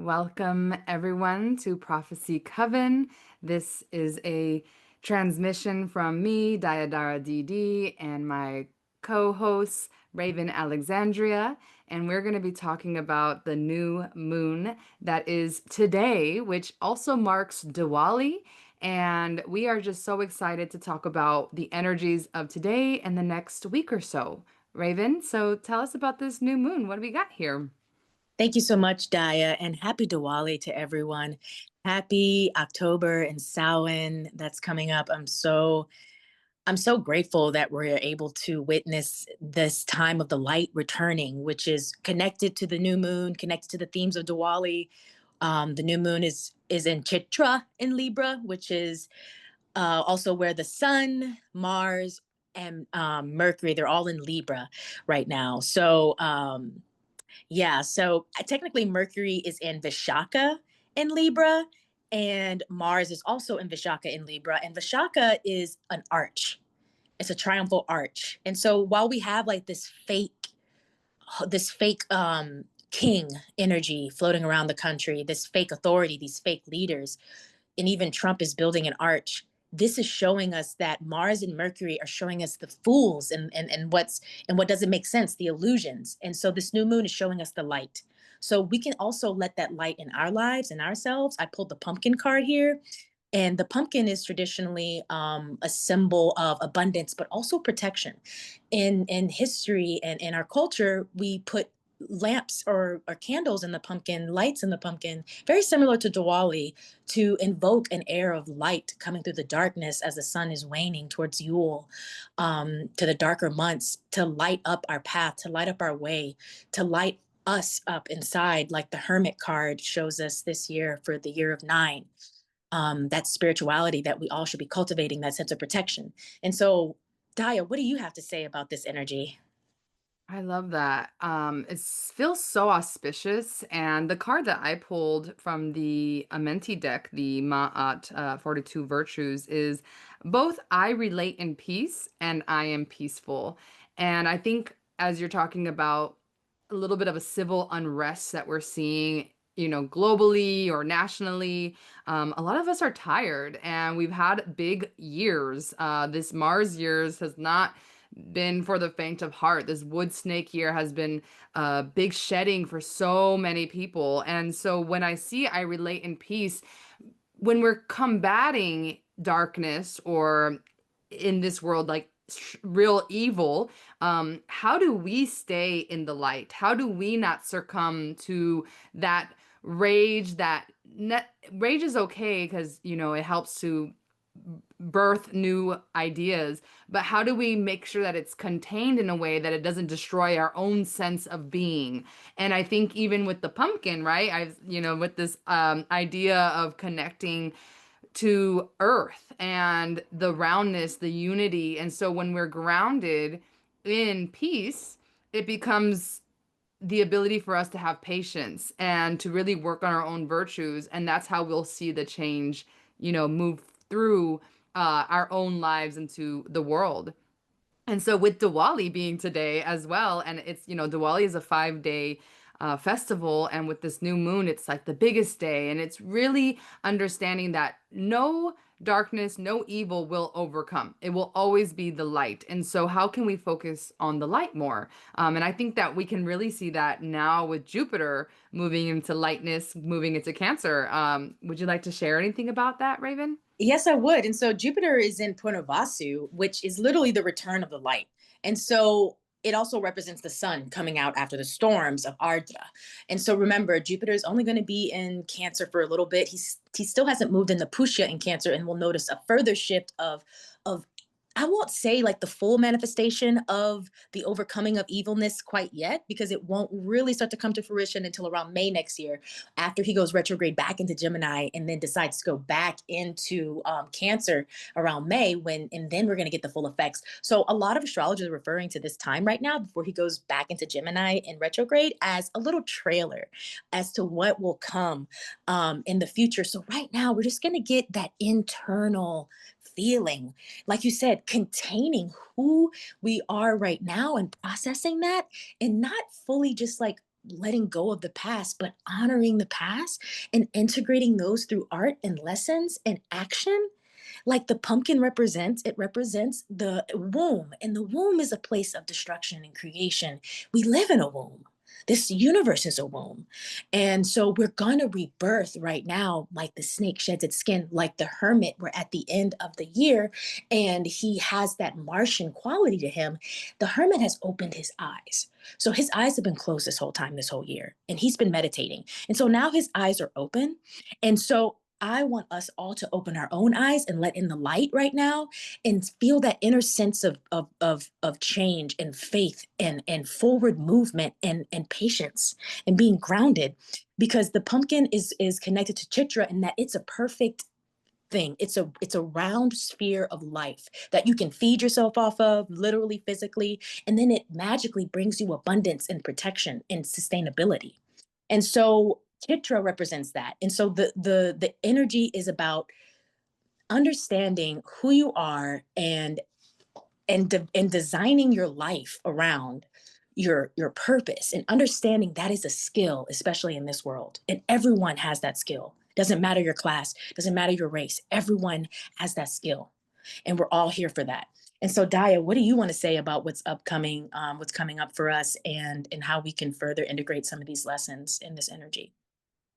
Welcome, everyone, to Prophecy Coven. This is a transmission from me, Daya Dhara DD, and my co host, Reivin Alexandria. And we're going to be talking about the new moon that is today, which also marks Diwali. And we are just so excited to talk about the energies of today and the next week or so. Raven, so tell us about this new moon. What do we got here? Thank you so much, Daya, and happy Diwali to everyone. Happy October and Samhain that's coming up. I'm so grateful that we're able to witness this time of the light returning, which is connected to the new moon, connected to the themes of Diwali. The new moon is in Chitra in Libra, which is also where the sun, Mars, and Mercury, they're all in Libra right now. So technically Mercury is in Vishaka in Libra, and Mars is also in Vishaka in Libra. And Vishaka is an arch. It's a triumphal arch. And so while we have like this fake king energy floating around the country, this fake authority, these fake leaders, and even Trump is building an arch. This is showing us that Mars and Mercury are showing us the fools and what doesn't make sense, the illusions. And so this new moon is showing us the light. So we can also let that light in our lives and ourselves. I pulled the pumpkin card here. And the pumpkin is traditionally a symbol of abundance, but also protection. In history and in our culture, we put lamps or candles in the pumpkin, lights in the pumpkin, very similar to Diwali, to invoke an air of light coming through the darkness as the sun is waning towards Yule, to the darker months, to light up our path, to light up our way, to light us up inside, like the Hermit card shows us this year for the year of nine. That spirituality that we all should be cultivating, that sense of protection. And so, Daya, what do you have to say about this energy? I love that. It feels so auspicious. And the card that I pulled from the Amenti deck, the Ma'at 42 Virtues, is both I relate in peace and I am peaceful. And I think as you're talking about a little bit of a civil unrest that we're seeing, globally or nationally, a lot of us are tired and we've had big years. This Mars years has not been for the faint of heart. This wood snake year has been big shedding for so many people. And so when I see I relate in peace, when we're combating darkness or in this world, like real evil, how do we stay in the light? How do we not succumb to that rage? Rage is okay because, it helps to birth new ideas, but how do we make sure that it's contained in a way that it doesn't destroy our own sense of being? And I think even with the pumpkin, right? With this idea of connecting to earth and the roundness, the unity. And so when we're grounded in peace, it becomes the ability for us to have patience and to really work on our own virtues. And that's how we'll see the change, move through our own lives into the world. And so with Diwali being today as well, and it's, Diwali is a 5 day festival. And with this new moon, it's like the biggest day. And it's really understanding that no darkness, no evil will overcome. It will always be the light. And so how can we focus on the light more? And I think that we can really see that now with Jupiter moving into lightness, moving into Cancer. Would you like to share anything about that, Raven? Yes, I would. And so Jupiter is in Purvavasu, which is literally the return of the light. And so it also represents the sun coming out after the storms of Ardra. And so remember, Jupiter is only going to be in Cancer for a little bit. He still hasn't moved in the Pushya in Cancer, and we'll notice a further shift of I won't say like the full manifestation of the overcoming of evilness quite yet, because it won't really start to come to fruition until around May next year, after he goes retrograde back into Gemini and then decides to go back into Cancer around May, and then we're going to get the full effects. So a lot of astrologers are referring to this time right now before he goes back into Gemini in retrograde as a little trailer as to what will come in the future. So right now we're just going to get that internal feeling, like you said, containing who we are right now and processing that, and not fully just like letting go of the past, but honoring the past and integrating those through art and lessons and action. Like the pumpkin represents, it represents the womb, and the womb is a place of destruction and creation. We live in a womb. This universe is a womb. And so we're going to rebirth right now, like the snake sheds its skin, like the hermit. We're at the end of the year, and he has that Martian quality to him. The hermit has opened his eyes. So his eyes have been closed this whole time, this whole year, and he's been meditating. And so now his eyes are open. And so I want us all to open our own eyes and let in the light right now and feel that inner sense of change and faith and forward movement and patience and being grounded, because the pumpkin is connected to Chitra in that it's a perfect thing. It's a round sphere of life that you can feed yourself off of, literally, physically, and then it magically brings you abundance and protection and sustainability. And so Chitra represents that. And so the energy is about understanding who you are and designing your life around your purpose, and understanding that is a skill, especially in this world. And everyone has that skill. Doesn't matter your class, doesn't matter your race. Everyone has that skill, and we're all here for that. And so, Daya, what do you want to say about what's upcoming, what's coming up for us, and how we can further integrate some of these lessons in this energy?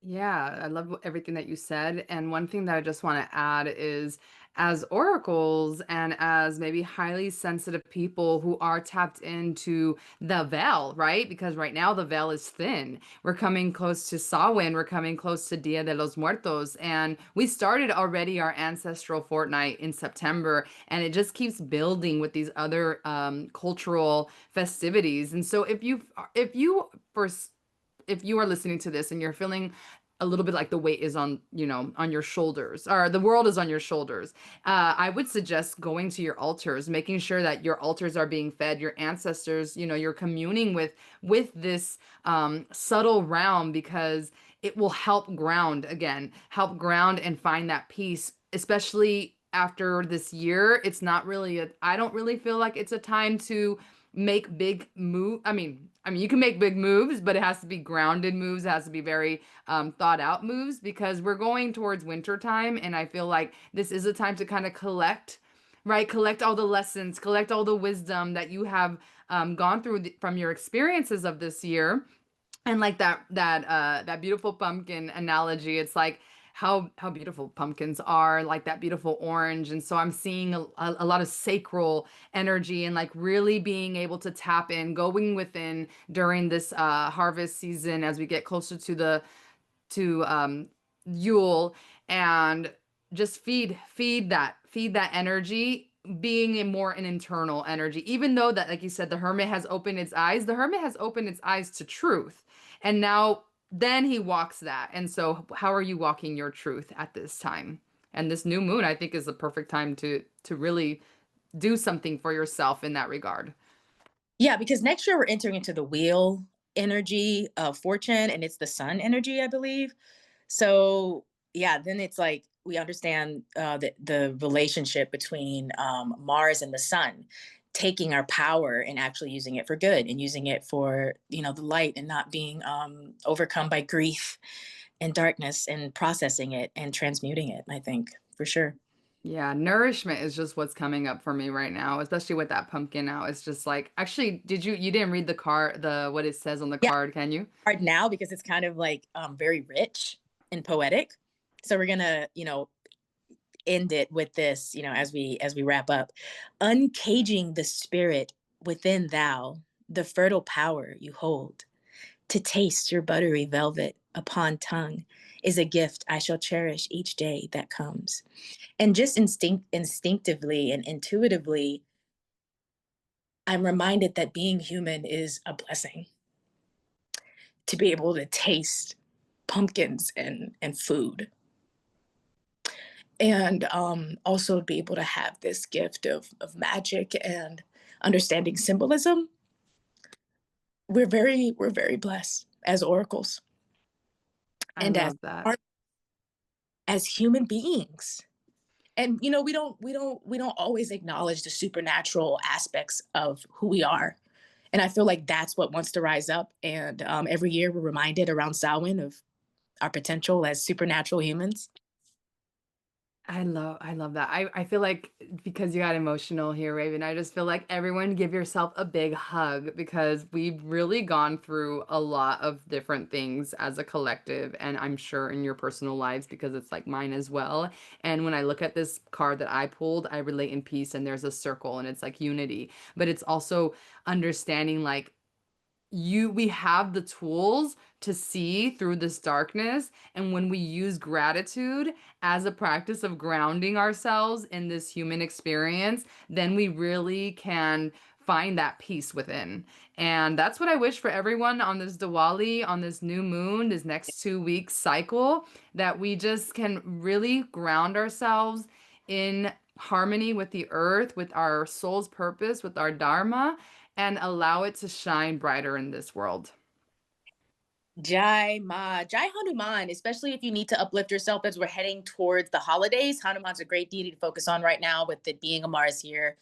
Yeah, I love everything that you said. And one thing that I just want to add is, as oracles and as maybe highly sensitive people who are tapped into the veil, right? Because right now the veil is thin. We're coming close to Samhain, we're coming close to Dia de los Muertos, and we started already our ancestral fortnight in September, and it just keeps building with these other cultural festivities. And so for if you are listening to this and you're feeling a little bit like the weight is on, on your shoulders, or the world is on your shoulders, I would suggest going to your altars, making sure that your altars are being fed, your ancestors, you're communing with this subtle realm, because it will help ground and find that peace, especially after this year. It's not really I don't really feel like it's a time to make big move. I mean, you can make big moves, but it has to be grounded moves. It has to be very thought out moves, because we're going towards winter time, and I feel like this is a time to kind of collect, right? Collect all the lessons, collect all the wisdom that you have gone through from your experiences of this year. And like that beautiful pumpkin analogy, it's like how beautiful pumpkins are, like that beautiful orange. And so I'm seeing a lot of sacral energy, and like really being able to tap in, going within during this harvest season as we get closer to the to Yule, and just feed that energy, being a more an internal energy. Even though that, like you said, the hermit has opened its eyes, the hermit has opened its eyes to truth, and now then he walks that. And so how are you walking your truth at this time? And this new moon, I think, is the perfect time to really do something for yourself in that regard. Yeah, because next year we're entering into the wheel energy of fortune, and it's the sun energy, I believe. So yeah, then it's like we understand the relationship between Mars and the sun, taking our power and actually using it for good, and using it for the light, and not being overcome by grief and darkness, and processing it and transmuting it. I think for sure. Yeah, nourishment is just what's coming up for me right now, especially with that pumpkin out. It's just like, actually, you didn't read the card, the what it says on the Yeah, card, can you? hard now because it's kind of like very rich and poetic. So we're gonna end it with this, as we wrap up. Uncaging the spirit within thou, the fertile power you hold, to taste your buttery velvet upon tongue is a gift I shall cherish each day that comes. And just instinctively and intuitively, I'm reminded that being human is a blessing. To be able to taste pumpkins and food, and also be able to have this gift of magic and understanding symbolism. We're very blessed as oracles, I and as love that. as human beings. And we don't always acknowledge the supernatural aspects of who we are And I feel like that's what wants to rise up. And every year we're reminded around Samhain of our potential as supernatural humans. I love that. I feel like because you got emotional here, Raven, I just feel like everyone give yourself a big hug because we've really gone through a lot of different things as a collective, and I'm sure in your personal lives because it's like mine as well. And when I look at this card that I pulled, I relate in peace and there's a circle and it's like unity, but it's also understanding like we have the tools to see through this darkness, and when we use gratitude as a practice of grounding ourselves in this human experience, then we really can find that peace within. And that's what I wish for everyone on this Diwali, on this new moon, this next 2 week cycle, that we just can really ground ourselves in harmony with the earth, with our soul's purpose, with our dharma, and allow it to shine brighter in this world. Jai Hanuman, especially if you need to uplift yourself as we're heading towards the holidays. Hanuman's a great deity to focus on right now with it being a Mars here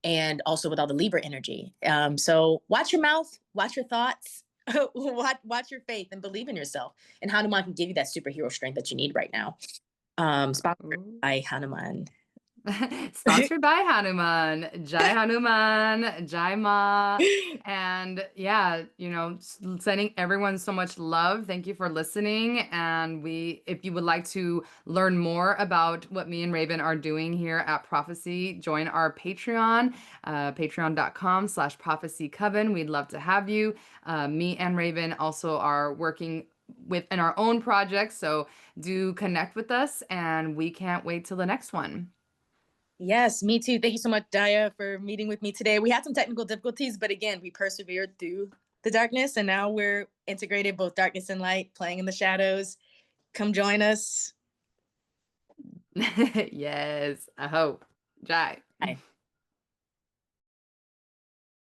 and also with all the Libra energy. So watch your mouth, watch your thoughts, watch your faith, and believe in yourself. And Hanuman can give you that superhero strength that you need right now. Sponsored Ooh. by Hanuman. Sponsored by Hanuman, Jai Hanuman, Jai Ma. And yeah, sending everyone so much love. Thank you for listening. And if you would like to learn more about what me and Raven are doing here at Prophecy, join our Patreon, patreon.com/prophecy coven. We'd love to have you. Me and Raven also are working within our own projects. So do connect with us, and we can't wait till the next one. Yes, me too. Thank you so much, Daya, for meeting with me today. We had some technical difficulties, but again, we persevered through the darkness, and now we're integrated both darkness and light, playing in the shadows. Come join us. Yes, I hope. Jai. Bye.